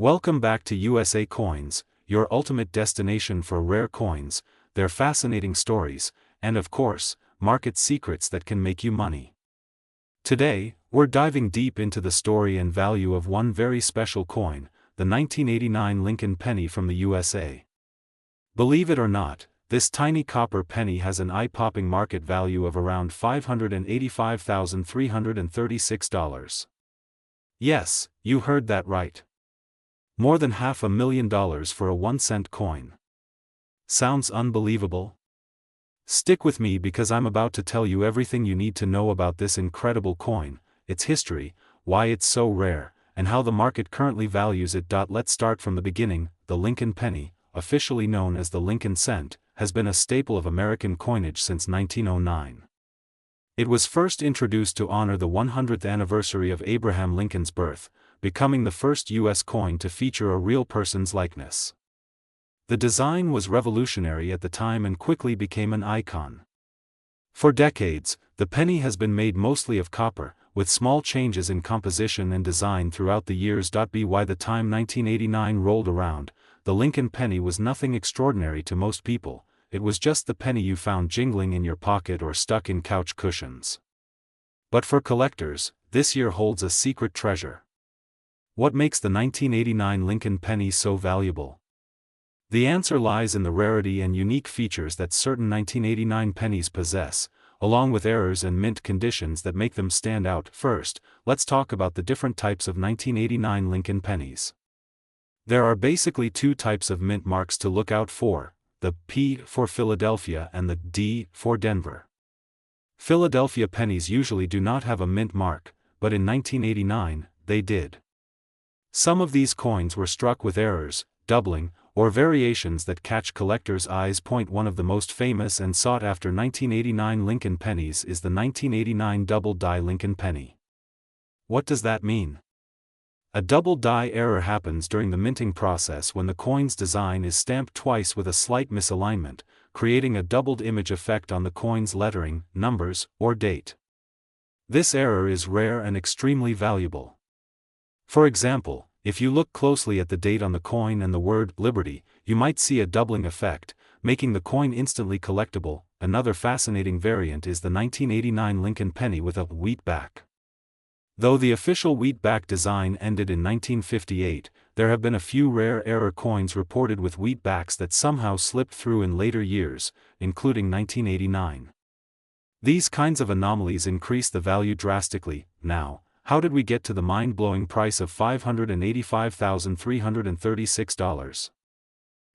Welcome back to USA Coins, your ultimate destination for rare coins, their fascinating stories, and of course, market secrets that can make you money. Today, we're diving deep into the story and value of one very special coin, the 1989 Lincoln penny from the USA. Believe it or not, this tiny copper penny has an eye-popping market value of around $585,336. Yes, you heard that right. More than $500,000 for a 1-cent coin. Sounds unbelievable? Stick with me because I'm about to tell you everything you need to know about this incredible coin, its history, why it's so rare, and how the market currently values it. Let's start from the beginning. The Lincoln penny, officially known as the Lincoln cent, has been a staple of American coinage since 1909. It was first introduced to honor the 100th anniversary of Abraham Lincoln's birth, becoming the first U.S. coin to feature a real person's likeness. The design was revolutionary at the time and quickly became an icon. For decades, the penny has been made mostly of copper, with small changes in composition and design throughout the years. By the time 1989 rolled around, the Lincoln penny was nothing extraordinary to most people. It was just the penny you found jingling in your pocket or stuck in couch cushions. But for collectors, this year holds a secret treasure. What makes the 1989 Lincoln penny so valuable? The answer lies in the rarity and unique features that certain 1989 pennies possess, along with errors and mint conditions that make them stand out. First, let's talk about the different types of 1989 Lincoln pennies. There are basically two types of mint marks to look out for, the P for Philadelphia and the D for Denver. Philadelphia pennies usually do not have a mint mark, but in 1989, they did. Some of these coins were struck with errors, doubling, or variations that catch collectors' eyes. One of the most famous and sought-after 1989 Lincoln pennies is the 1989 double-die Lincoln penny. What does that mean? A double-die error happens during the minting process when the coin's design is stamped twice with a slight misalignment, creating a doubled image effect on the coin's lettering, numbers, or date. This error is rare and extremely valuable. For example, if you look closely at the date on the coin and the word Liberty, you might see a doubling effect, making the coin instantly collectible. Another fascinating variant is the 1989 Lincoln penny with a wheat back. Though the official wheat back design ended in 1958, there have been a few rare error coins reported with wheat backs that somehow slipped through in later years, including 1989. These kinds of anomalies increase the value drastically. Now, how did we get to the mind-blowing price of $585,336?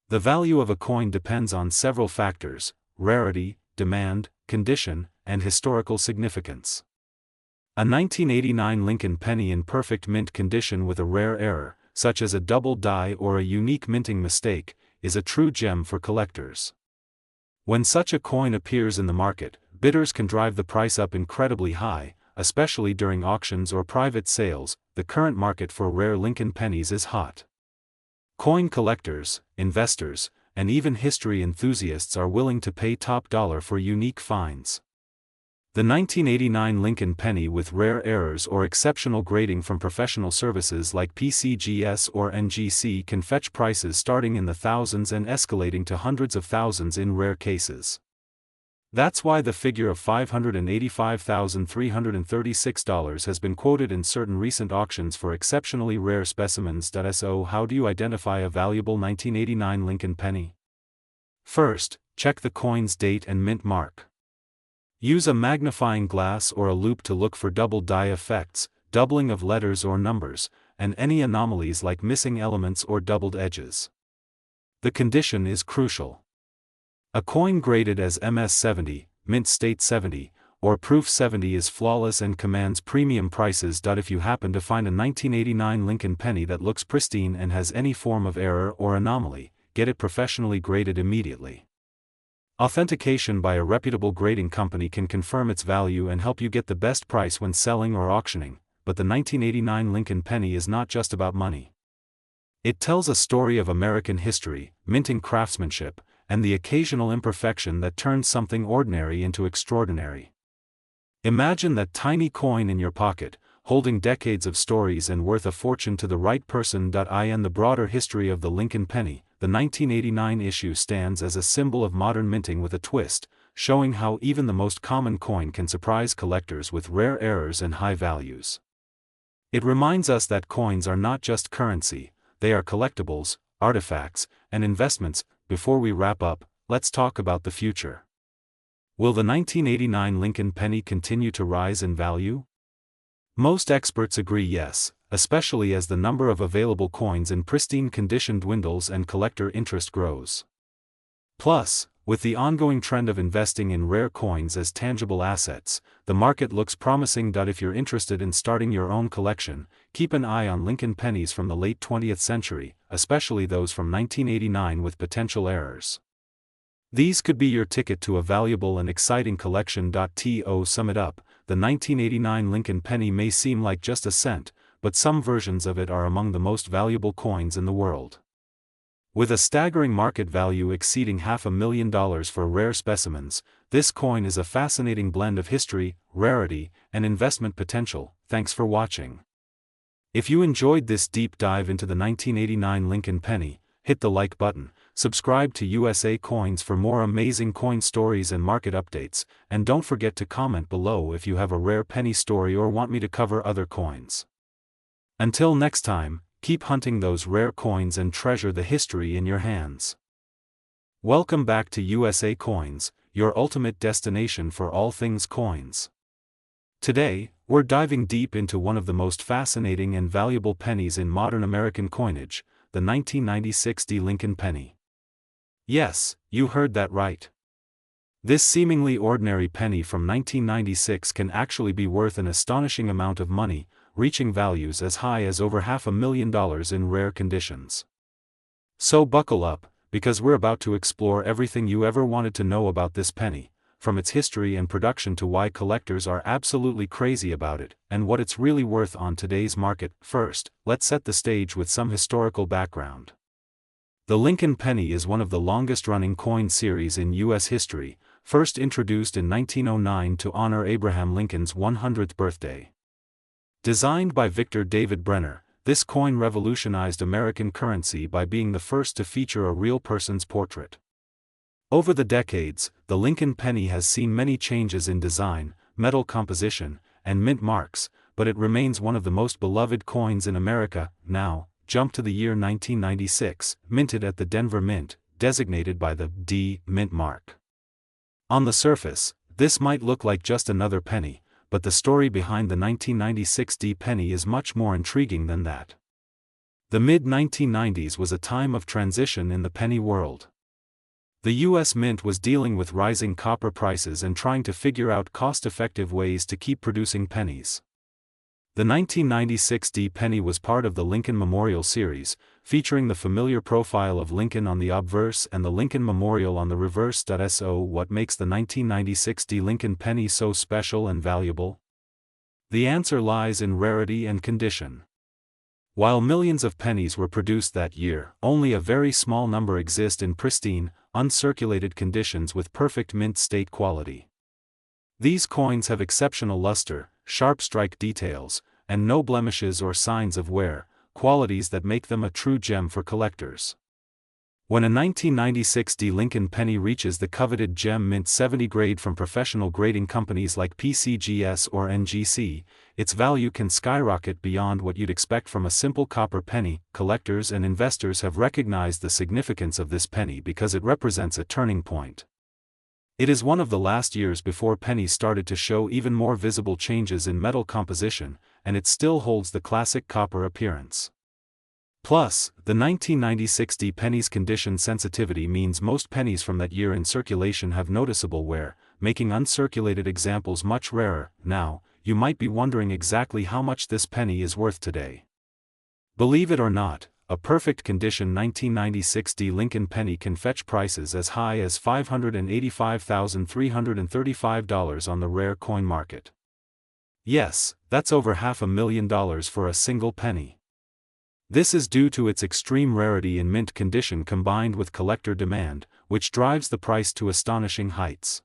The value of a coin depends on several factors: rarity, demand, condition, and historical significance. A 1989 Lincoln penny in perfect mint condition with a rare error, such as a double die or a unique minting mistake, is a true gem for collectors. When such a coin appears in the market, bidders can drive the price up incredibly high, especially during auctions or private sales. The current market for rare Lincoln pennies is hot. Coin collectors, investors, and even history enthusiasts are willing to pay top dollar for unique finds. The 1989 Lincoln penny with rare errors or exceptional grading from professional services like PCGS or NGC can fetch prices starting in the thousands and escalating to hundreds of thousands in rare cases. That's why the figure of $585,336 has been quoted in certain recent auctions for exceptionally rare specimens. So how do you identify a valuable 1989 Lincoln penny? First, check the coin's date and mint mark. Use a magnifying glass or a loupe to look for double die effects, doubling of letters or numbers, and any anomalies like missing elements or doubled edges. The condition is crucial. A coin graded as MS-70, Mint State 70, or Proof 70 is flawless and commands premium prices. If you happen to find a 1989 Lincoln penny that looks pristine and has any form of error or anomaly, get it professionally graded immediately. Authentication by a reputable grading company can confirm its value and help you get the best price when selling or auctioning. But the 1989 Lincoln penny is not just about money. It tells a story of American history, minting craftsmanship, and the occasional imperfection that turns something ordinary into extraordinary. Imagine that tiny coin in your pocket, holding decades of stories and worth a fortune to the right person. In the broader history of the Lincoln penny, the 1989 issue stands as a symbol of modern minting with a twist, showing how even the most common coin can surprise collectors with rare errors and high values. It reminds us that coins are not just currency, they are collectibles, artifacts, and investments. Before we wrap up, let's talk about the future. Will the 1989 Lincoln penny continue to rise in value? Most experts agree yes, especially as the number of available coins in pristine condition dwindles and collector interest grows. Plus, with the ongoing trend of investing in rare coins as tangible assets, the market looks promising. If you're interested in starting your own collection, keep an eye on Lincoln pennies from the late 20th century, especially those from 1989 with potential errors. These could be your ticket to a valuable and exciting collection. To sum it up, the 1989 Lincoln penny may seem like just a cent, but some versions of it are among the most valuable coins in the world. With a staggering market value exceeding $500,000 for rare specimens, this coin is a fascinating blend of history, rarity, and investment potential. Thanks for watching. If you enjoyed this deep dive into the 1989 Lincoln penny, hit the like button, subscribe to USA Coins for more amazing coin stories and market updates, and don't forget to comment below if you have a rare penny story or want me to cover other coins. Until next time, keep hunting those rare coins and treasure the history in your hands. Welcome back to USA Coins, your ultimate destination for all things coins. Today, we're diving deep into one of the most fascinating and valuable pennies in modern American coinage, the 1996 Lincoln penny. Yes, you heard that right. This seemingly ordinary penny from 1996 can actually be worth an astonishing amount of money, reaching values as high as over $500,000 in rare conditions. So buckle up, because we're about to explore everything you ever wanted to know about this penny, from its history and production to why collectors are absolutely crazy about it, and what it's really worth on today's market. First, let's set the stage with some historical background. The Lincoln penny is one of the longest-running coin series in U.S. history, first introduced in 1909 to honor Abraham Lincoln's 100th birthday. Designed by Victor David Brenner, this coin revolutionized American currency by being the first to feature a real person's portrait. Over the decades, the Lincoln penny has seen many changes in design, metal composition, and mint marks, but it remains one of the most beloved coins in America. Now, jump to the year 1996, minted at the Denver Mint, designated by the D mint mark. On the surface, this might look like just another penny, but the story behind the 1996 D penny is much more intriguing than that. The mid-1990s was a time of transition in the penny world. The U.S. Mint was dealing with rising copper prices and trying to figure out cost-effective ways to keep producing pennies. The 1996 D penny was part of the Lincoln Memorial series, featuring the familiar profile of Lincoln on the obverse and the Lincoln Memorial on the reverse. So what makes the 1996 D Lincoln penny so special and valuable? The answer lies in rarity and condition. While millions of pennies were produced that year, only a very small number exist in pristine, uncirculated conditions with perfect mint state quality. These coins have exceptional luster, sharp strike details, and no blemishes or signs of wear, qualities that make them a true gem for collectors. When a 1996 D Lincoln penny reaches the coveted Gem Mint 70 grade from professional grading companies like PCGS or NGC, its value can skyrocket beyond what you'd expect from a simple copper penny. Collectors and investors have recognized the significance of this penny because it represents a turning point. It is one of the last years before pennies started to show even more visible changes in metal composition, and it still holds the classic copper appearance. Plus, the 1996 D penny's condition sensitivity means most pennies from that year in circulation have noticeable wear, making uncirculated examples much rarer. Now, you might be wondering exactly how much this penny is worth today. Believe it or not, a perfect condition 1996 D Lincoln penny can fetch prices as high as $585,335 on the rare coin market. Yes, that's over $500,000 for a single penny. This is due to its extreme rarity in mint condition combined with collector demand, which drives the price to astonishing heights.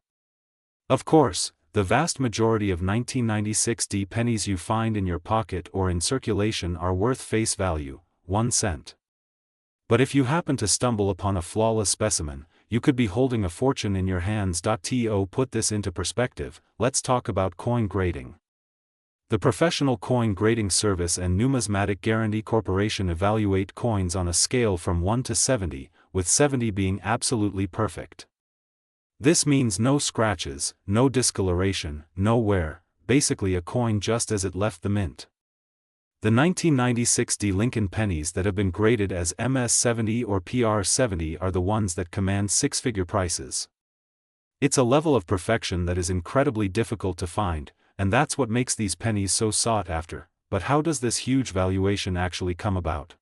Of course, the vast majority of 1996 D pennies you find in your pocket or in circulation are worth face value, 1 cent. But if you happen to stumble upon a flawless specimen, you could be holding a fortune in your hands. To put this into perspective, let's talk about coin grading. The Professional Coin Grading Service and Numismatic Guarantee Corporation evaluate coins on a scale from 1 to 70, with 70 being absolutely perfect. This means no scratches, no discoloration, no wear, basically a coin just as it left the mint. The 1996 D Lincoln pennies that have been graded as MS-70 or PR-70 are the ones that command six-figure prices. It's a level of perfection that is incredibly difficult to find, and that's what makes these pennies so sought after. But how does this huge valuation actually come about?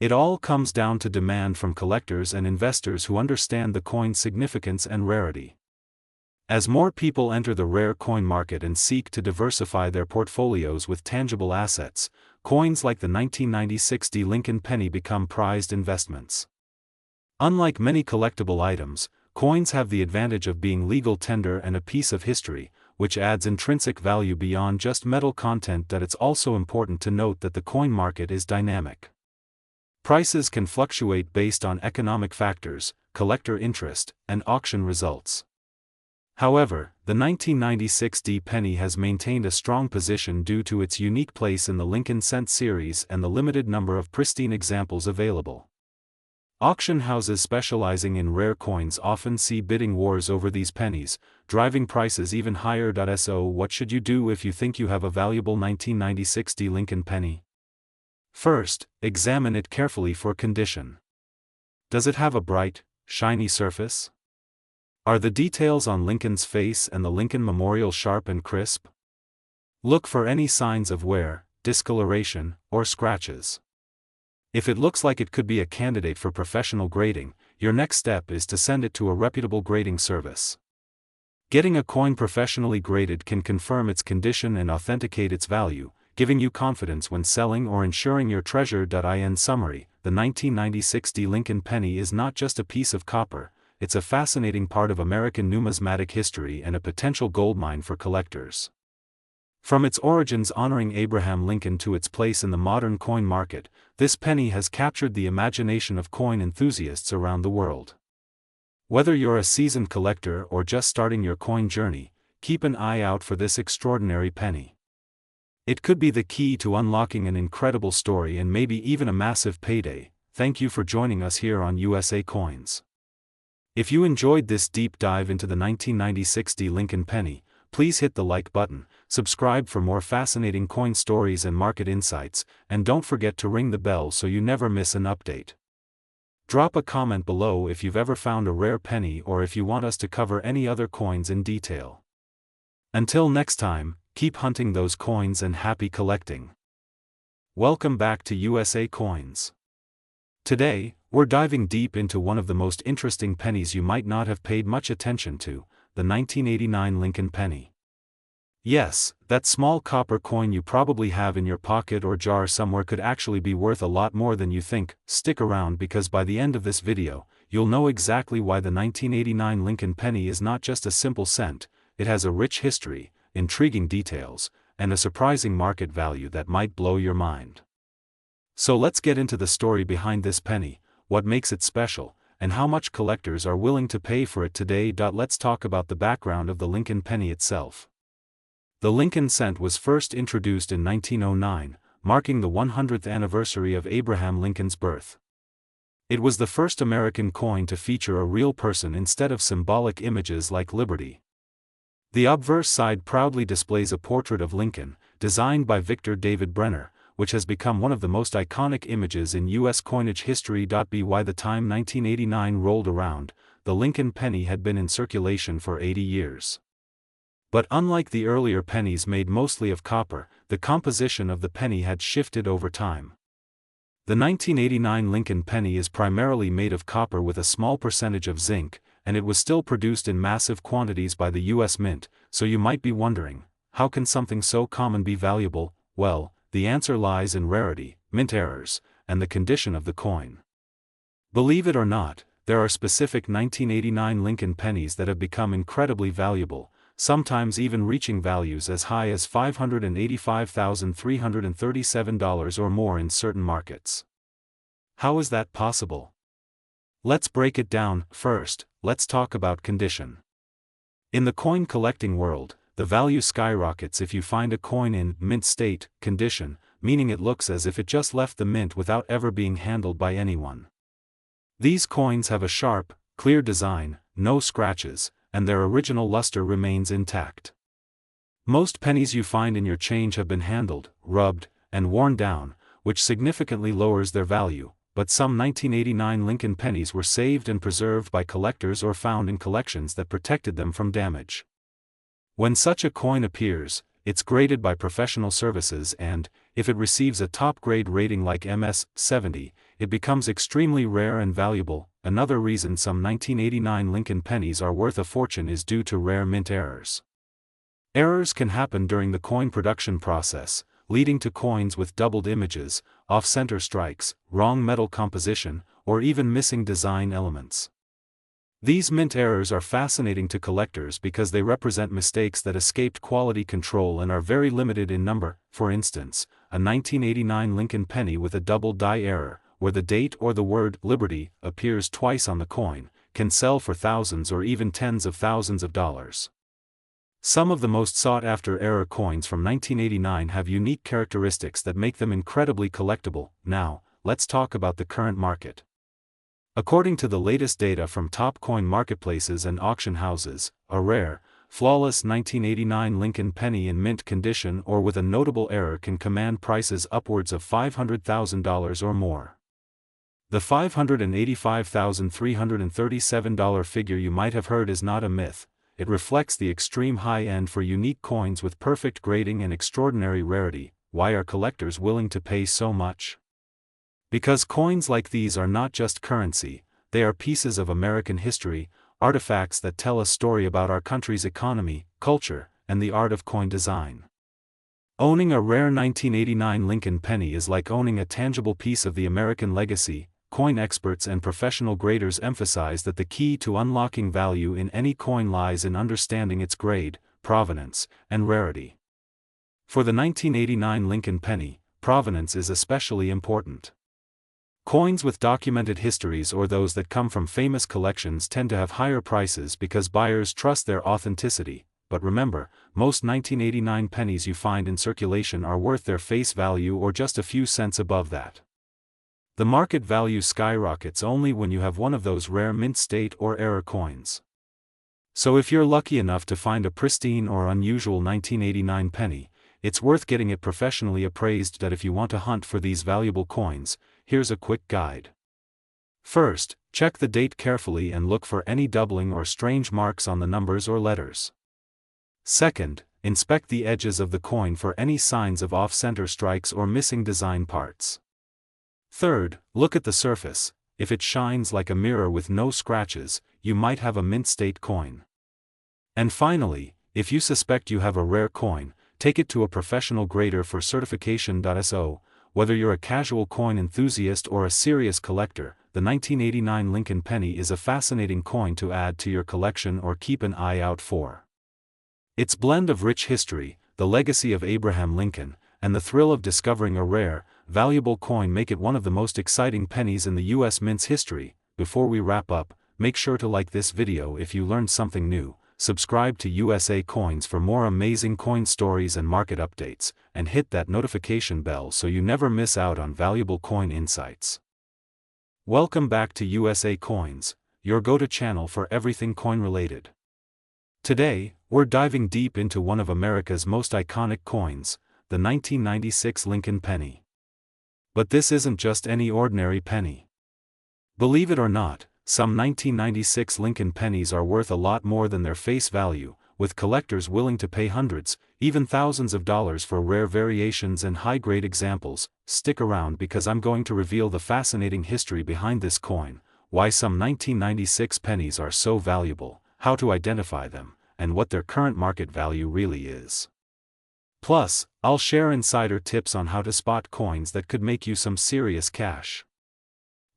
It all comes down to demand from collectors and investors who understand the coin's significance and rarity. As more people enter the rare coin market and seek to diversify their portfolios with tangible assets, coins like the 1996 D Lincoln penny become prized investments. Unlike many collectible items, coins have the advantage of being legal tender and a piece of history, which adds intrinsic value beyond just metal content. That it's also important to note that the coin market is dynamic. Prices can fluctuate based on economic factors, collector interest, and auction results. However, the 1996 D penny has maintained a strong position due to its unique place in the Lincoln Cent series and the limited number of pristine examples available. Auction houses specializing in rare coins often see bidding wars over these pennies, driving prices even higher. So what should you do if you think you have a valuable 1996 D Lincoln penny? First, examine it carefully for condition. Does it have a bright, shiny surface? Are the details on Lincoln's face and the Lincoln Memorial sharp and crisp? Look for any signs of wear, discoloration, or scratches. If it looks like it could be a candidate for professional grading, your next step is to send it to a reputable grading service. Getting a coin professionally graded can confirm its condition and authenticate its value, giving you confidence when selling or insuring your treasure. In summary, the 1996 D Lincoln penny is not just a piece of copper, it's a fascinating part of American numismatic history and a potential goldmine for collectors. From its origins honoring Abraham Lincoln to its place in the modern coin market, this penny has captured the imagination of coin enthusiasts around the world. Whether you're a seasoned collector or just starting your coin journey, keep an eye out for this extraordinary penny. It could be the key to unlocking an incredible story and maybe even a massive payday. Thank you for joining us here on USA Coins. If you enjoyed this deep dive into the 1996 D Lincoln penny, please hit the like button, subscribe for more fascinating coin stories and market insights, and don't forget to ring the bell so you never miss an update. Drop a comment below if you've ever found a rare penny or if you want us to cover any other coins in detail. Until next time, keep hunting those coins and happy collecting. Welcome back to USA Coins. Today, we're diving deep into one of the most interesting pennies you might not have paid much attention to, the 1989 Lincoln penny. Yes, that small copper coin you probably have in your pocket or jar somewhere could actually be worth a lot more than you think. Stick around because by the end of this video, you'll know exactly why the 1989 Lincoln penny is not just a simple cent. It has a rich history, intriguing details, and a surprising market value that might blow your mind. So let's get into the story behind this penny, what makes it special, and how much collectors are willing to pay for it today. Let's talk about the background of the Lincoln penny itself. The Lincoln cent was first introduced in 1909, marking the 100th anniversary of Abraham Lincoln's birth. It was the first American coin to feature a real person instead of symbolic images like Liberty. The obverse side proudly displays a portrait of Lincoln, designed by Victor David Brenner, which has become one of the most iconic images in U.S. coinage history. By the time 1989 rolled around, the Lincoln penny had been in circulation for 80 years. But unlike the earlier pennies made mostly of copper, the composition of the penny had shifted over time. The 1989 Lincoln penny is primarily made of copper with a small percentage of zinc, and it was still produced in massive quantities by the U.S. Mint. So you might be wondering, how can something so common be valuable? Well, the answer lies in rarity, mint errors, and the condition of the coin. Believe it or not, there are specific 1989 Lincoln pennies that have become incredibly valuable, sometimes even reaching values as high as $585,337 or more in certain markets. How is that possible? Let's break it down. First, let's talk about condition. In the coin collecting world, the value skyrockets if you find a coin in mint state condition, meaning it looks as if it just left the mint without ever being handled by anyone. These coins have a sharp, clear design, no scratches, and their original luster remains intact. Most pennies you find in your change have been handled, rubbed, and worn down, which significantly lowers their value, but some 1989 Lincoln pennies were saved and preserved by collectors or found in collections that protected them from damage. When such a coin appears, it's graded by professional services and, if it receives a top-grade rating like MS 70, it becomes extremely rare and valuable. Another reason some 1989 Lincoln pennies are worth a fortune is due to rare mint errors. Errors can happen during the coin production process, leading to coins with doubled images, off-center strikes, wrong metal composition, or even missing design elements. These mint errors are fascinating to collectors because they represent mistakes that escaped quality control and are very limited in number. For instance, a 1989 Lincoln penny with a double die error, where the date or the word Liberty appears twice on the coin, can sell for thousands or even tens of thousands of dollars. Some of the most sought-after error coins from 1989 have unique characteristics that make them incredibly collectible. Now, let's talk about the current market. According to the latest data from top coin marketplaces and auction houses, a rare, flawless 1989 Lincoln penny in mint condition or with a notable error can command prices upwards of $500,000 or more. The $585,337 figure you might have heard is not a myth. It reflects the extreme high end for unique coins with perfect grading and extraordinary rarity. Why are collectors willing to pay so much? Because coins like these are not just currency, they are pieces of American history, artifacts that tell a story about our country's economy, culture, and the art of coin design. Owning a rare 1989 Lincoln penny is like owning a tangible piece of the American legacy. Coin experts and professional graders emphasize that the key to unlocking value in any coin lies in understanding its grade, provenance, and rarity. For the 1989 Lincoln penny, provenance is especially important. Coins with documented histories or those that come from famous collections tend to have higher prices because buyers trust their authenticity, but remember, most 1989 pennies you find in circulation are worth their face value or just a few cents above that. The market value skyrockets only when you have one of those rare mint state or error coins. So if you're lucky enough to find a pristine or unusual 1989 penny, it's worth getting it professionally appraised. That if you want to hunt for these valuable coins, here's a quick guide. First, check the date carefully and look for any doubling or strange marks on the numbers or letters. Second, inspect the edges of the coin for any signs of off-center strikes or missing design parts. Third, look at the surface. If it shines like a mirror with no scratches, you might have a mint state coin. And finally, if you suspect you have a rare coin, take it to a professional grader for certification. So, whether you're a casual coin enthusiast or a serious collector, the 1989 Lincoln penny is a fascinating coin to add to your collection or keep an eye out for. Its blend of rich history, the legacy of Abraham Lincoln, and the thrill of discovering a rare, valuable coin make it one of the most exciting pennies in the U.S. mint's history. Before we wrap up, make sure to like this video if you learned something new, subscribe to USA Coins for more amazing coin stories and market updates, and hit that notification bell so you never miss out on valuable coin insights. Welcome back to USA Coins, your go-to channel for everything coin-related. Today, we're diving deep into one of America's most iconic coins, the 1996 Lincoln penny. But this isn't just any ordinary penny. Believe it or not, some 1996 Lincoln pennies are worth a lot more than their face value, with collectors willing to pay hundreds, even thousands of dollars for rare variations and high-grade examples. Stick around because I'm going to reveal the fascinating history behind this coin, why some 1996 pennies are so valuable, how to identify them, and what their current market value really is. Plus, I'll share insider tips on how to spot coins that could make you some serious cash.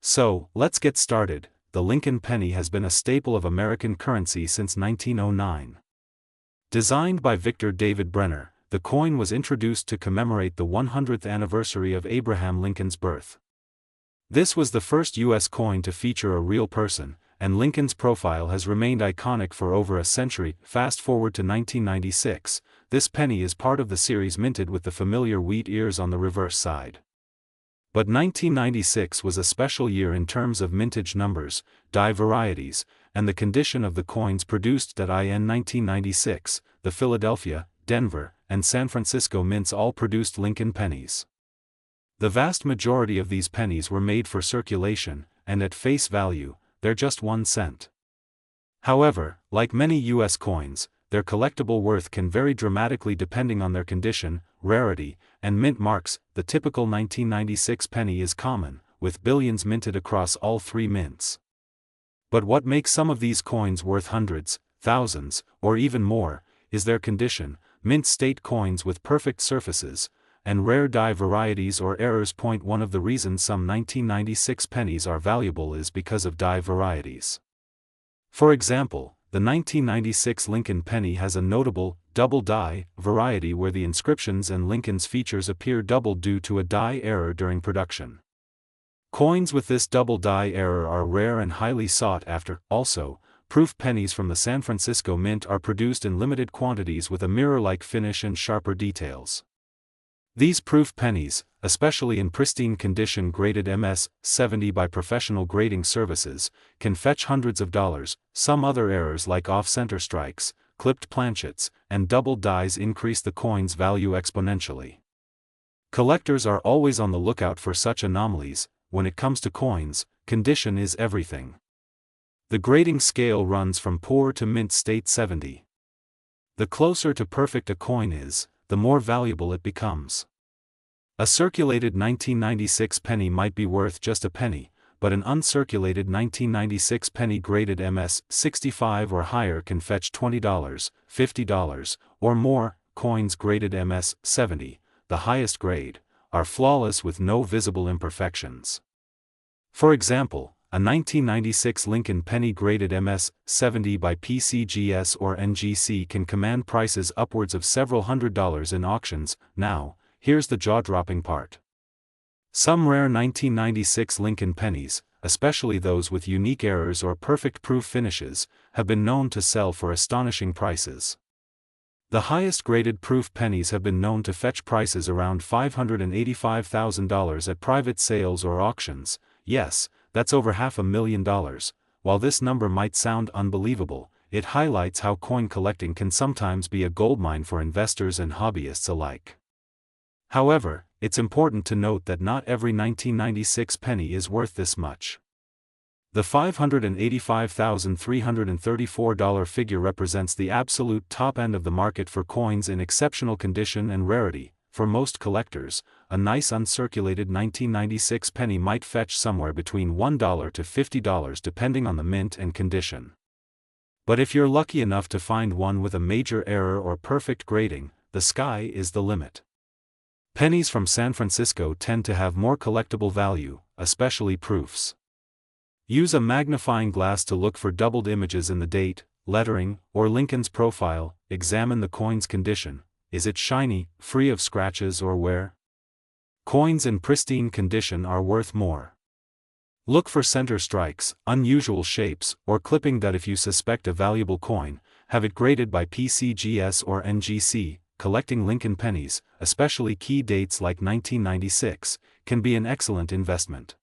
So, let's get started. The Lincoln penny has been a staple of American currency since 1909. Designed by Victor David Brenner, the coin was introduced to commemorate the 100th anniversary of Abraham Lincoln's birth. This was the first U.S. coin to feature a real person, and Lincoln's profile has remained iconic for over a century. Fast forward to 1996, this penny is part of the series minted with the familiar wheat ears on the reverse side. But 1996 was a special year in terms of mintage numbers, die varieties, and the condition of the coins produced. In 1996, the Philadelphia, Denver, and San Francisco mints all produced Lincoln pennies. The vast majority of these pennies were made for circulation, and at face value, they're just 1 cent. However, like many U.S. coins, their collectible worth can vary dramatically depending on their condition, rarity, and mint marks. The typical 1996 penny is common, with billions minted across all 3 mints. But what makes some of these coins worth hundreds, thousands, or even more, is their condition. Mint state coins with perfect surfaces, and rare die varieties or errors. One of the reasons some 1996 pennies are valuable is because of die varieties. For example, the 1996 Lincoln penny has a notable, double die, variety where the inscriptions and Lincoln's features appear doubled due to a die error during production. Coins with this double die error are rare and highly sought after. Also, proof pennies from the San Francisco Mint are produced in limited quantities with a mirror-like finish and sharper details. These proof pennies, especially in pristine condition graded MS-70 by professional grading services, can fetch hundreds of dollars. Some other errors like off-center strikes, clipped planchets, and double dies increase the coin's value exponentially. Collectors are always on the lookout for such anomalies. When it comes to coins, condition is everything. The grading scale runs from poor to mint state 70. The closer to perfect a coin is, the more valuable it becomes. A circulated 1996 penny might be worth just a penny, but an uncirculated 1996 penny graded MS-65 or higher can fetch $20, $50, or more. Coins graded MS-70, the highest grade, are flawless with no visible imperfections. For example, a 1996 Lincoln penny graded MS-70 by PCGS or NGC can command prices upwards of several $100s in auctions. Now, here's the jaw-dropping part. Some rare 1996 Lincoln pennies, especially those with unique errors or perfect proof finishes, have been known to sell for astonishing prices. The highest graded proof pennies have been known to fetch prices around $585,000 at private sales or auctions. Yes, that's over $500,000. While this number might sound unbelievable, it highlights how coin collecting can sometimes be a goldmine for investors and hobbyists alike. However, it's important to note that not every 1996 penny is worth this much. The $585,334 figure represents the absolute top end of the market for coins in exceptional condition and rarity. For most collectors, a nice uncirculated 1996 penny might fetch somewhere between $1 to $50 depending on the mint and condition. But if you're lucky enough to find one with a major error or perfect grading, the sky is the limit. Pennies from San Francisco tend to have more collectible value, especially proofs. Use a magnifying glass to look for doubled images in the date, lettering, or Lincoln's profile. Examine the coin's condition. Is it shiny, free of scratches or wear? Coins in pristine condition are worth more. Look for center strikes, unusual shapes, or clipping. If you suspect a valuable coin, have it graded by PCGS or NGC. Collecting Lincoln pennies, especially key dates like 1996, can be an excellent investment.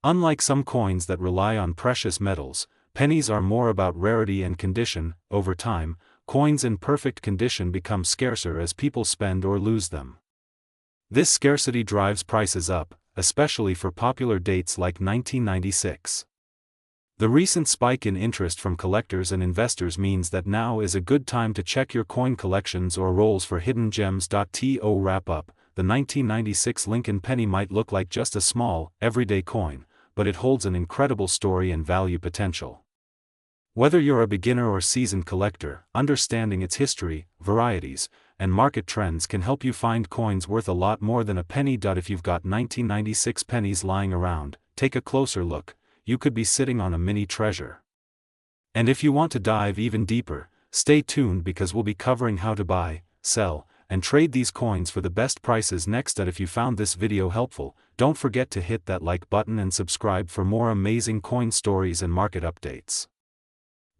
Unlike some coins that rely on precious metals, pennies are more about rarity and condition. Over time, coins in perfect condition become scarcer as people spend or lose them. This scarcity drives prices up, especially for popular dates like 1996. The recent spike in interest from collectors and investors means that now is a good time to check your coin collections or rolls for hidden gems. To wrap up, the 1996 Lincoln penny might look like just a small, everyday coin, but it holds an incredible story and value potential. Whether you're a beginner or seasoned collector, understanding its history, varieties, and market trends can help you find coins worth a lot more than a penny. If you've got 1996 pennies lying around, take a closer look. You could be sitting on a mini treasure. And if you want to dive even deeper, stay tuned because we'll be covering how to buy, sell, and trade these coins for the best prices next. And if you found this video helpful, don't forget to hit that like button and subscribe for more amazing coin stories and market updates.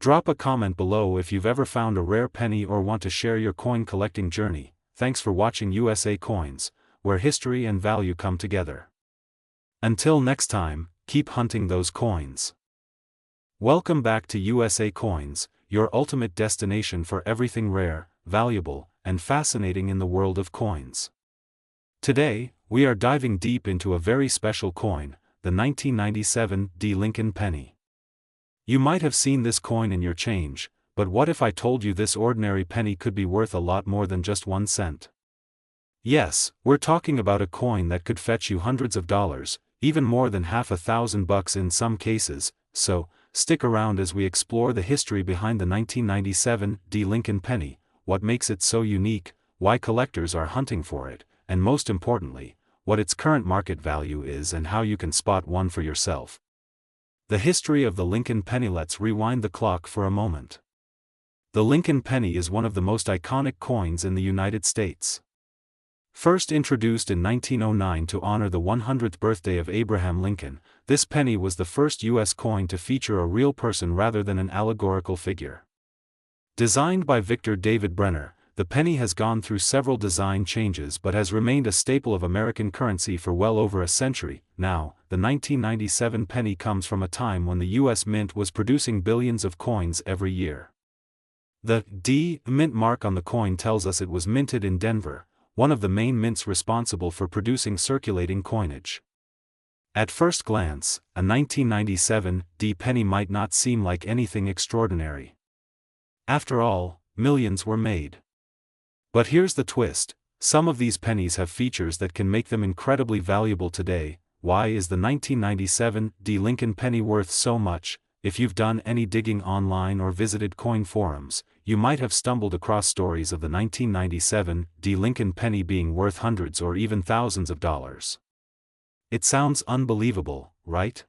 Drop a comment below if you've ever found a rare penny or want to share your coin collecting journey. Thanks for watching USA Coins, where history and value come together. Until next time, keep hunting those coins. Welcome back to USA Coins, your ultimate destination for everything rare, valuable, and fascinating in the world of coins. Today, we are diving deep into a very special coin, the 1997 D Lincoln penny. You might have seen this coin in your change, but what if I told you this ordinary penny could be worth a lot more than just 1 cent? Yes, we're talking about a coin that could fetch you hundreds of dollars, even more than $1,000 in some cases, so stick around as we explore the history behind the 1997 D Lincoln penny, what makes it so unique, why collectors are hunting for it, and most importantly, what its current market value is and how you can spot one for yourself. The history of the Lincoln penny. Let's rewind the clock for a moment. The Lincoln penny is one of the most iconic coins in the United States. First introduced in 1909 to honor the 100th birthday of Abraham Lincoln, this penny was the first U.S. coin to feature a real person rather than an allegorical figure. Designed by Victor David Brenner, the penny has gone through several design changes but has remained a staple of American currency for well over a century. Now, the 1997 penny comes from a time when the U.S. Mint was producing billions of coins every year. The D Mint mark on the coin tells us it was minted in Denver, one of the main mints responsible for producing circulating coinage. At first glance, a 1997 D penny might not seem like anything extraordinary. After all, millions were made. But here's the twist, some of these pennies have features that can make them incredibly valuable today. Why is the 1997 D Lincoln penny worth so much? If you've done any digging online or visited coin forums, you might have stumbled across stories of the 1997 D Lincoln penny being worth hundreds or even thousands of dollars. It sounds unbelievable, right?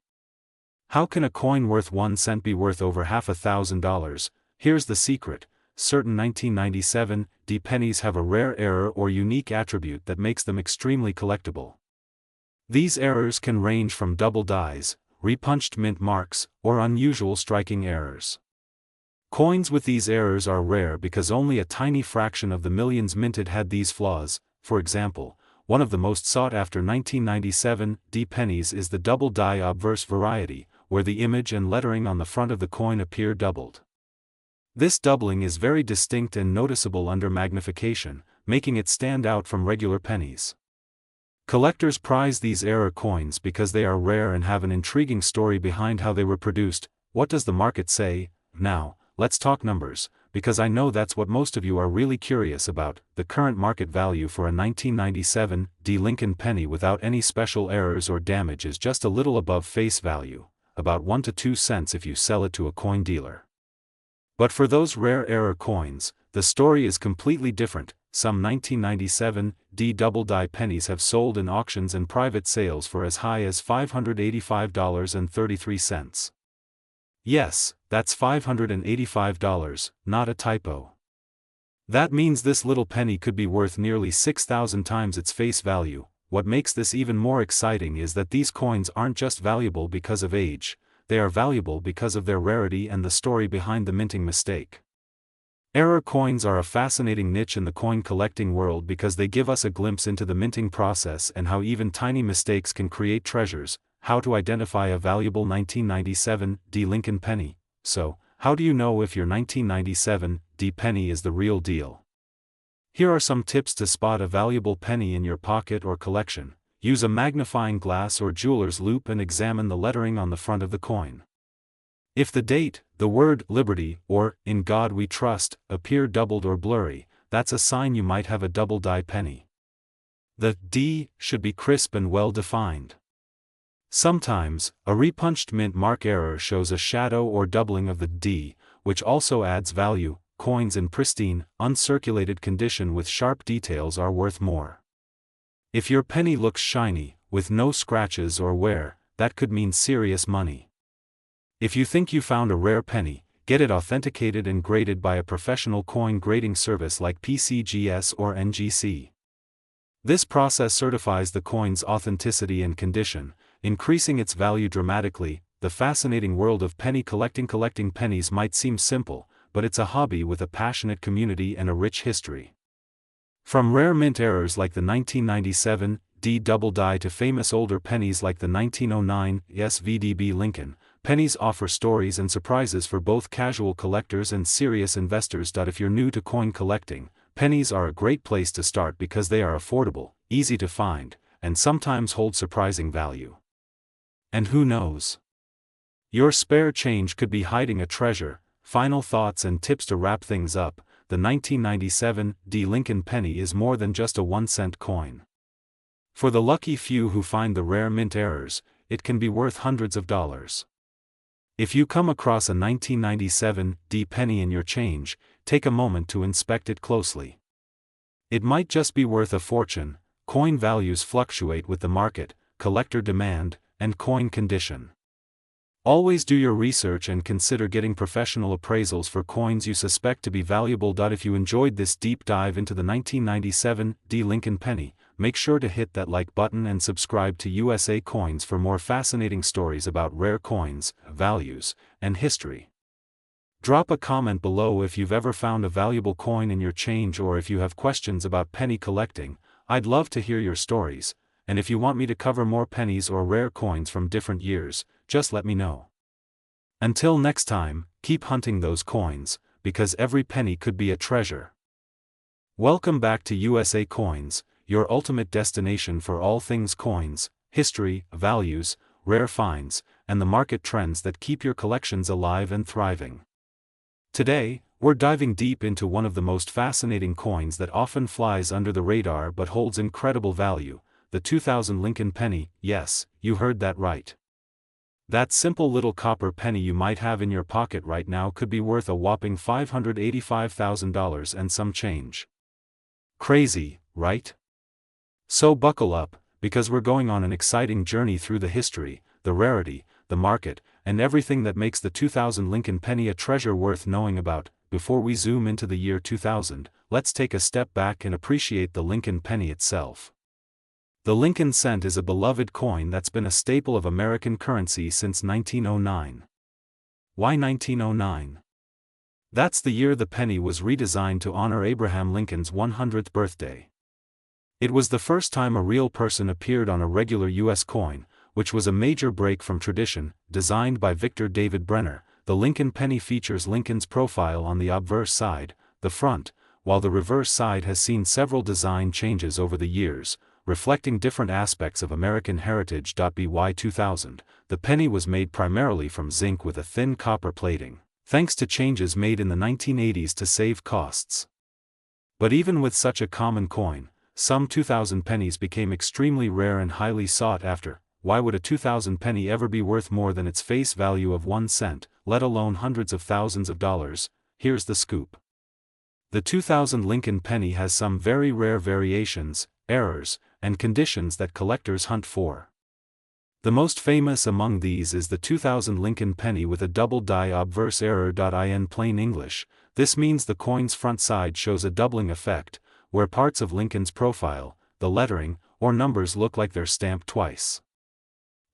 How can a coin worth 1 cent be worth over $1,000? Here's the secret. Certain 1997 D pennies have a rare error or unique attribute that makes them extremely collectible. These errors can range from double dies, repunched mint marks, or unusual striking errors. Coins with these errors are rare because only a tiny fraction of the millions minted had these flaws. For example, one of the most sought-after 1997 D pennies is the double die obverse variety, where the image and lettering on the front of the coin appear doubled. This doubling is very distinct and noticeable under magnification, making it stand out from regular pennies. Collectors prize these error coins because they are rare and have an intriguing story behind how they were produced. What does the market say? Now, let's talk numbers, because I know that's what most of you are really curious about. The current market value for a 1997 D Lincoln penny without any special errors or damage is just a little above face value, about 1 to 2 cents if you sell it to a coin dealer. But for those rare error coins, the story is completely different. Some 1997 D double die pennies have sold in auctions and private sales for as high as $585.33. Yes, that's $585, not a typo. That means this little penny could be worth nearly 6,000 times its face value. What makes this even more exciting is that these coins aren't just valuable because of age, they are valuable because of their rarity and the story behind the minting mistake. Error coins are a fascinating niche in the coin collecting world because they give us a glimpse into the minting process and how even tiny mistakes can create treasures. How to identify a valuable 1997 D Lincoln penny. So, how do you know if your 1997 D penny is the real deal? Here are some tips to spot a valuable penny in your pocket or collection. Use a magnifying glass or jeweler's loupe and examine the lettering on the front of the coin. If the date, the word Liberty, or In God We Trust, appear doubled or blurry, that's a sign you might have a double die penny. The D should be crisp and well defined. Sometimes, a repunched mint mark error shows a shadow or doubling of the D, which also adds value. Coins in pristine, uncirculated condition with sharp details are worth more. If your penny looks shiny, with no scratches or wear, that could mean serious money. If you think you found a rare penny, get it authenticated and graded by a professional coin grading service like PCGS or NGC. This process certifies the coin's authenticity and condition, increasing its value dramatically. The fascinating world of penny collecting. Collecting pennies might seem simple, but it's a hobby with a passionate community and a rich history. From rare mint errors like the 1997 D double die to famous older pennies like the 1909 SVDB Lincoln, pennies offer stories and surprises for both casual collectors and serious investors. If you're new to coin collecting, pennies are a great place to start because they are affordable, easy to find, and sometimes hold surprising value. And who knows? Your spare change could be hiding a treasure. Final thoughts and tips to wrap things up. The 1997 D Lincoln penny is more than just a 1-cent coin. For the lucky few who find the rare mint errors, it can be worth hundreds of dollars. If you come across a 1997 D penny in your change, take a moment to inspect it closely. It might just be worth a fortune. Coin values fluctuate with the market, collector demand, and coin condition. Always do your research and consider getting professional appraisals for coins you suspect to be valuable. If you enjoyed this deep dive into the 1997 D Lincoln penny, make sure to hit that like button and subscribe to USA Coins for more fascinating stories about rare coins, values, and history. Drop a comment below if you've ever found a valuable coin in your change, or if you have questions about penny collecting. I'd love to hear your stories, and if you want me to cover more pennies or rare coins from different years, just let me know. Until next time, keep hunting those coins, because every penny could be a treasure. Welcome back to USA Coins, your ultimate destination for all things coins, history, values, rare finds, and the market trends that keep your collections alive and thriving. Today, we're diving deep into one of the most fascinating coins that often flies under the radar but holds incredible value, the 2000 Lincoln penny. Yes, you heard that right. That simple little copper penny you might have in your pocket right now could be worth a whopping $585,000 and some change. Crazy, right? So buckle up, because we're going on an exciting journey through the history, the rarity, the market, and everything that makes the 2000 Lincoln penny a treasure worth knowing about. Before we zoom into the year 2000, let's take a step back and appreciate the Lincoln penny itself. The Lincoln cent is a beloved coin that's been a staple of American currency since 1909. Why 1909? That's the year the penny was redesigned to honor Abraham Lincoln's 100th birthday. It was the first time a real person appeared on a regular U.S. coin, which was a major break from tradition. Designed by Victor David Brenner, the Lincoln penny features Lincoln's profile on the obverse side, the front, while the reverse side has seen several design changes over the years, reflecting different aspects of American heritage. By 2000, the penny was made primarily from zinc with a thin copper plating, thanks to changes made in the 1980s to save costs. But even with such a common coin, some 2000 pennies became extremely rare and highly sought after. Why would a 2000 penny ever be worth more than its face value of 1 cent, let alone hundreds of thousands of dollars? Here's the scoop. The 2000 Lincoln penny has some very rare variations, errors, and conditions that collectors hunt for. The most famous among these is the 2000 Lincoln penny with a double die obverse error. In plain English, this means the coin's front side shows a doubling effect, where parts of Lincoln's profile, the lettering, or numbers look like they're stamped twice.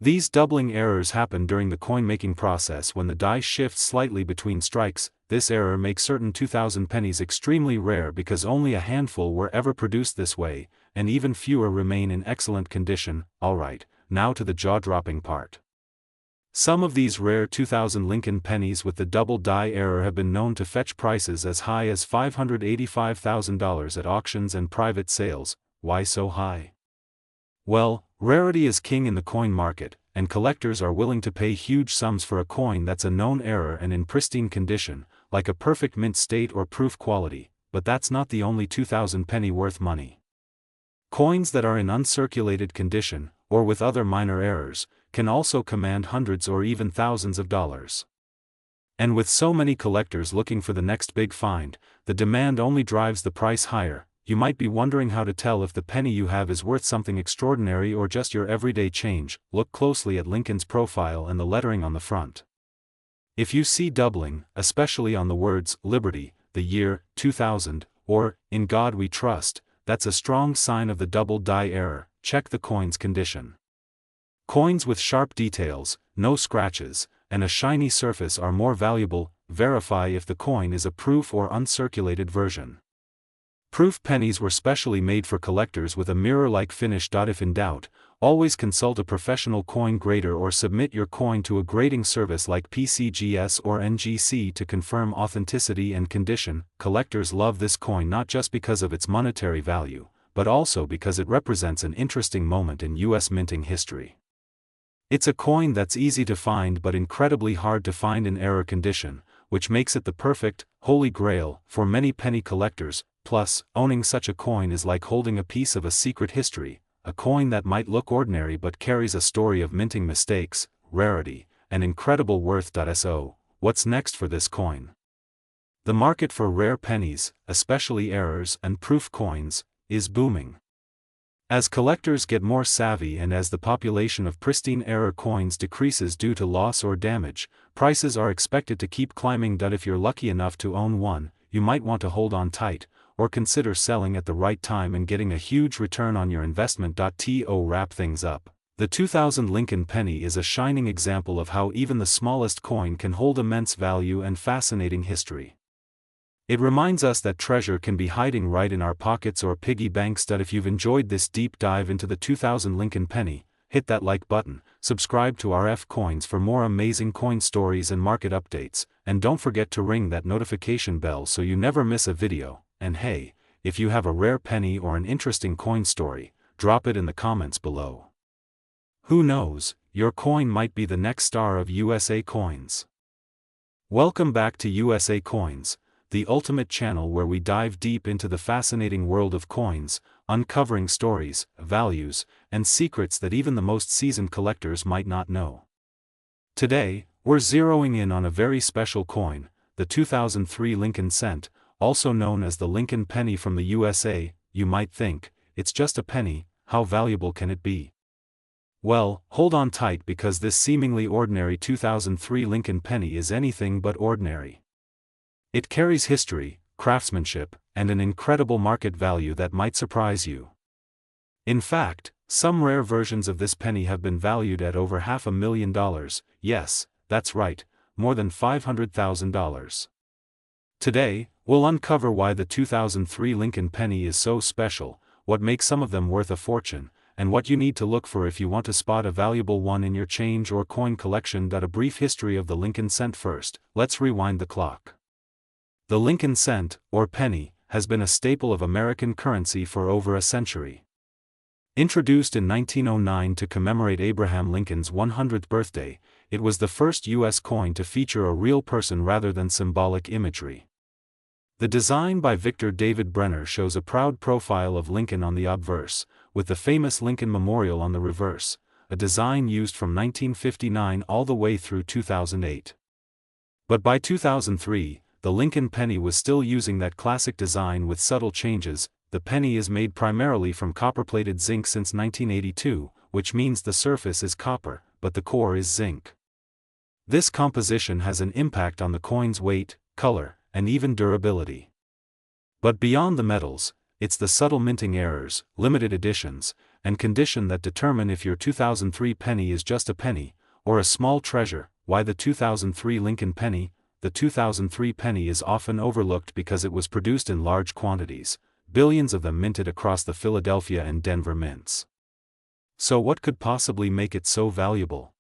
These doubling errors happen during the coin-making process when the die shifts slightly between strikes. This error makes certain 2000 pennies extremely rare because only a handful were ever produced this way, and even fewer remain in excellent condition. Alright, now to the jaw-dropping part. Some of these rare 2000 Lincoln pennies with the double die error have been known to fetch prices as high as $585,000 at auctions and private sales. Why so high? Well, rarity is king in the coin market, and collectors are willing to pay huge sums for a coin that's a known error and in pristine condition, like a perfect mint state or proof quality. But that's not the only 2000 penny worth money. Coins that are in uncirculated condition, or with other minor errors, can also command hundreds or even thousands of dollars. And with so many collectors looking for the next big find, the demand only drives the price higher. You might be wondering how to tell if the penny you have is worth something extraordinary or just your everyday change. Look closely at Lincoln's profile and the lettering on the front. If you see doubling, especially on the words Liberty, the year 2000, or In God We Trust, that's a strong sign of the double die error. Check the coin's condition. Coins with sharp details, no scratches, and a shiny surface are more valuable. Verify if the coin is a proof or uncirculated version. Proof pennies were specially made for collectors with a mirror-like finish. If in doubt, always consult a professional coin grader or submit your coin to a grading service like PCGS or NGC to confirm authenticity and condition. Collectors love this coin not just because of its monetary value, but also because it represents an interesting moment in US minting history. It's a coin that's easy to find but incredibly hard to find in error condition, which makes it the perfect, holy grail, for many penny collectors. Plus, owning such a coin is like holding a piece of a secret history, a coin that might look ordinary but carries a story of minting mistakes, rarity, and incredible worth. So, what's next for this coin? The market for rare pennies, especially errors and proof coins, is booming. As collectors get more savvy and as the population of pristine error coins decreases due to loss or damage, prices are expected to keep climbing. If you're lucky enough to own one, you might want to hold on tight, or consider selling at the right time and getting a huge return on your investment. To wrap things up, the 2000 Lincoln penny is a shining example of how even the smallest coin can hold immense value and fascinating history. It reminds us that treasure can be hiding right in our pockets or piggy banks. If you've enjoyed this deep dive into the 2000 Lincoln penny, hit that like button, subscribe to RF Coins for more amazing coin stories and market updates, and don't forget to ring that notification bell so you never miss a video. And hey, if you have a rare penny or an interesting coin story, drop it in the comments below. Who knows, your coin might be the next star of USA Coins. Welcome back to USA Coins, the ultimate channel where we dive deep into the fascinating world of coins, uncovering stories, values, and secrets that even the most seasoned collectors might not know. Today, we're zeroing in on a very special coin, the 2003 Lincoln cent, also known as the Lincoln penny from the USA. You might think, it's just a penny, how valuable can it be? Well, hold on tight because this seemingly ordinary 2003 Lincoln penny is anything but ordinary. It carries history, craftsmanship, and an incredible market value that might surprise you. In fact, some rare versions of this penny have been valued at over $500,000, yes, that's right, more than $500,000. Today, we'll uncover why the 2003 Lincoln penny is so special, what makes some of them worth a fortune, and what you need to look for if you want to spot a valuable one in your change or coin collection. A brief history of the Lincoln cent first. Let's rewind the clock. The Lincoln cent, or penny, has been a staple of American currency for over a century. Introduced in 1909 to commemorate Abraham Lincoln's 100th birthday, it was the first U.S. coin to feature a real person rather than symbolic imagery. The design by Victor David Brenner shows a proud profile of Lincoln on the obverse, with the famous Lincoln Memorial on the reverse, a design used from 1959 all the way through 2008. But by 2003, the Lincoln penny was still using that classic design with subtle changes. The penny is made primarily from copper-plated zinc since 1982, which means the surface is copper, but the core is zinc. This composition has an impact on the coin's weight, color, and even durability. But beyond the metals, it's the subtle minting errors, limited editions, and condition that determine if your 2003 penny is just a penny, or a small treasure. Why the 2003 Lincoln penny? The 2003 penny is often overlooked because it was produced in large quantities, billions of them minted across the Philadelphia and Denver mints. So what could possibly make it so valuable?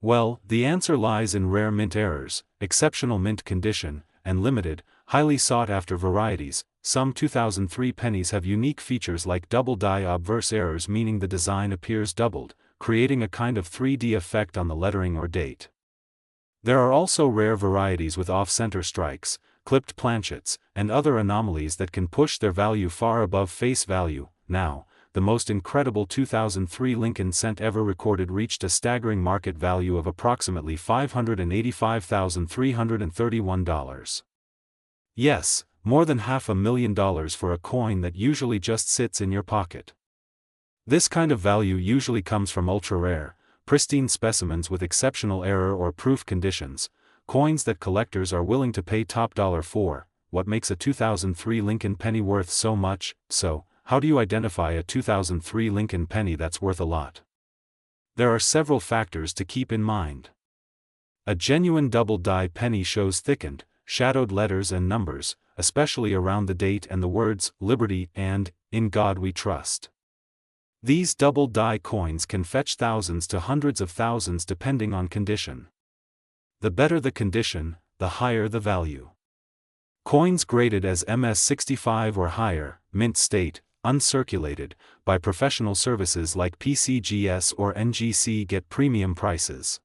Well, the answer lies in rare mint errors, exceptional mint condition, and limited, highly sought-after varieties. Some 2003 pennies have unique features like double die obverse errors, meaning the design appears doubled, creating a kind of 3D effect on the lettering or date. There are also rare varieties with off-center strikes, clipped planchets, and other anomalies that can push their value far above face value. Now, the most incredible 2003 Lincoln cent ever recorded reached a staggering market value of approximately $585,331. Yes, more than $500,000 for a coin that usually just sits in your pocket. This kind of value usually comes from ultra-rare, pristine specimens with exceptional error or proof conditions, coins that collectors are willing to pay top dollar for. What makes a 2003 Lincoln penny worth so much? So, how do you identify a 2003 Lincoln penny that's worth a lot? There are several factors to keep in mind. A genuine double-die penny shows thickened, shadowed letters and numbers, especially around the date and the words "Liberty" and "In God We Trust." These double-die coins can fetch thousands to hundreds of thousands depending on condition. The better the condition, the higher the value. Coins graded as MS-65 or higher, mint state, uncirculated, by professional services like PCGS or NGC get premium prices.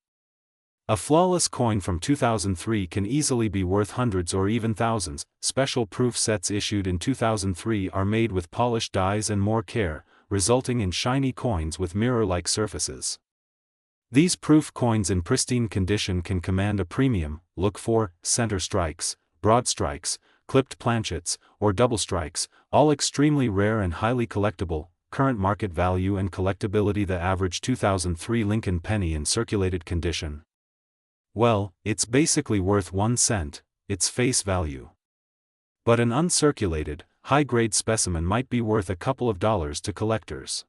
A flawless coin from 2003 can easily be worth hundreds or even thousands. Special proof sets issued in 2003 are made with polished dies and more care, resulting in shiny coins with mirror-like surfaces. These proof coins in pristine condition can command a premium. Look for center strikes, broad strikes, clipped planchets, or double strikes, all extremely rare and highly collectible. Current market value and collectability. The average 2003 Lincoln penny in circulated condition. Well, it's basically worth 1 cent, its face value. But an uncirculated, high-grade specimen might be worth a couple of dollars to collectors.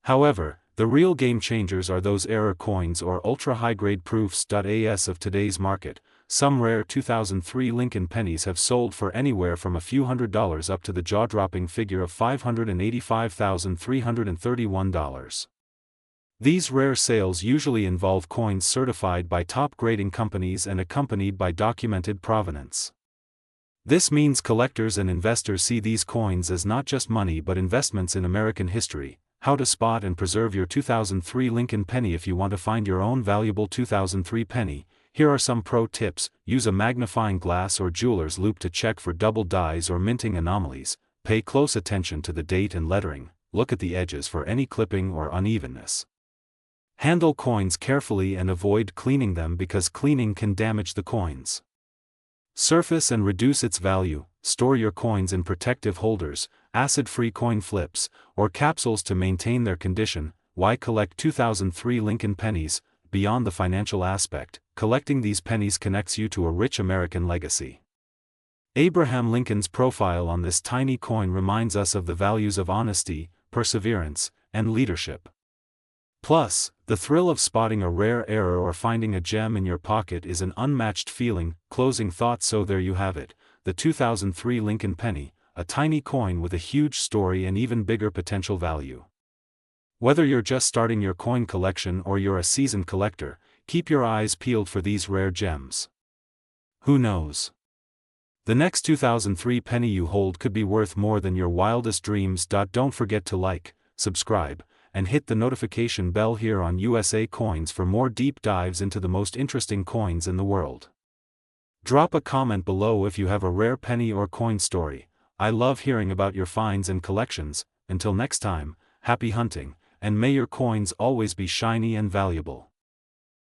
However, the real game changers are those error coins or ultra-high-grade proofs. As of today's market, some rare 2003 Lincoln pennies have sold for anywhere from a few $100s up to the jaw-dropping figure of $585,331. These rare sales usually involve coins certified by top grading companies and accompanied by documented provenance. This means collectors and investors see these coins as not just money but investments in American history. How to spot and preserve your 2003 Lincoln penny. If you want to find your own valuable 2003 penny, here are some pro tips. Use a magnifying glass or jeweler's loupe to check for double dies or minting anomalies. Pay close attention to the date and lettering. Look at the edges for any clipping or unevenness. Handle coins carefully and avoid cleaning them because cleaning can damage the coins. Surface and reduce its value. Store your coins in protective holders, acid-free coin flips, or capsules to maintain their condition. Why collect 2003 Lincoln pennies? Beyond the financial aspect, collecting these pennies connects you to a rich American legacy. Abraham Lincoln's profile on this tiny coin reminds us of the values of honesty, perseverance, and leadership. Plus, the thrill of spotting a rare error or finding a gem in your pocket is an unmatched feeling. Closing thoughts. So there you have it, the 2003 Lincoln penny, a tiny coin with a huge story and even bigger potential value. Whether you're just starting your coin collection or you're a seasoned collector, keep your eyes peeled for these rare gems. Who knows? The next 2003 penny you hold could be worth more than your wildest dreams. Don't forget to like, subscribe, and hit the notification bell here on USA Coins for more deep dives into the most interesting coins in the world. Drop a comment below if you have a rare penny or coin story. I love hearing about your finds and collections. Until next time, happy hunting, and may your coins always be shiny and valuable.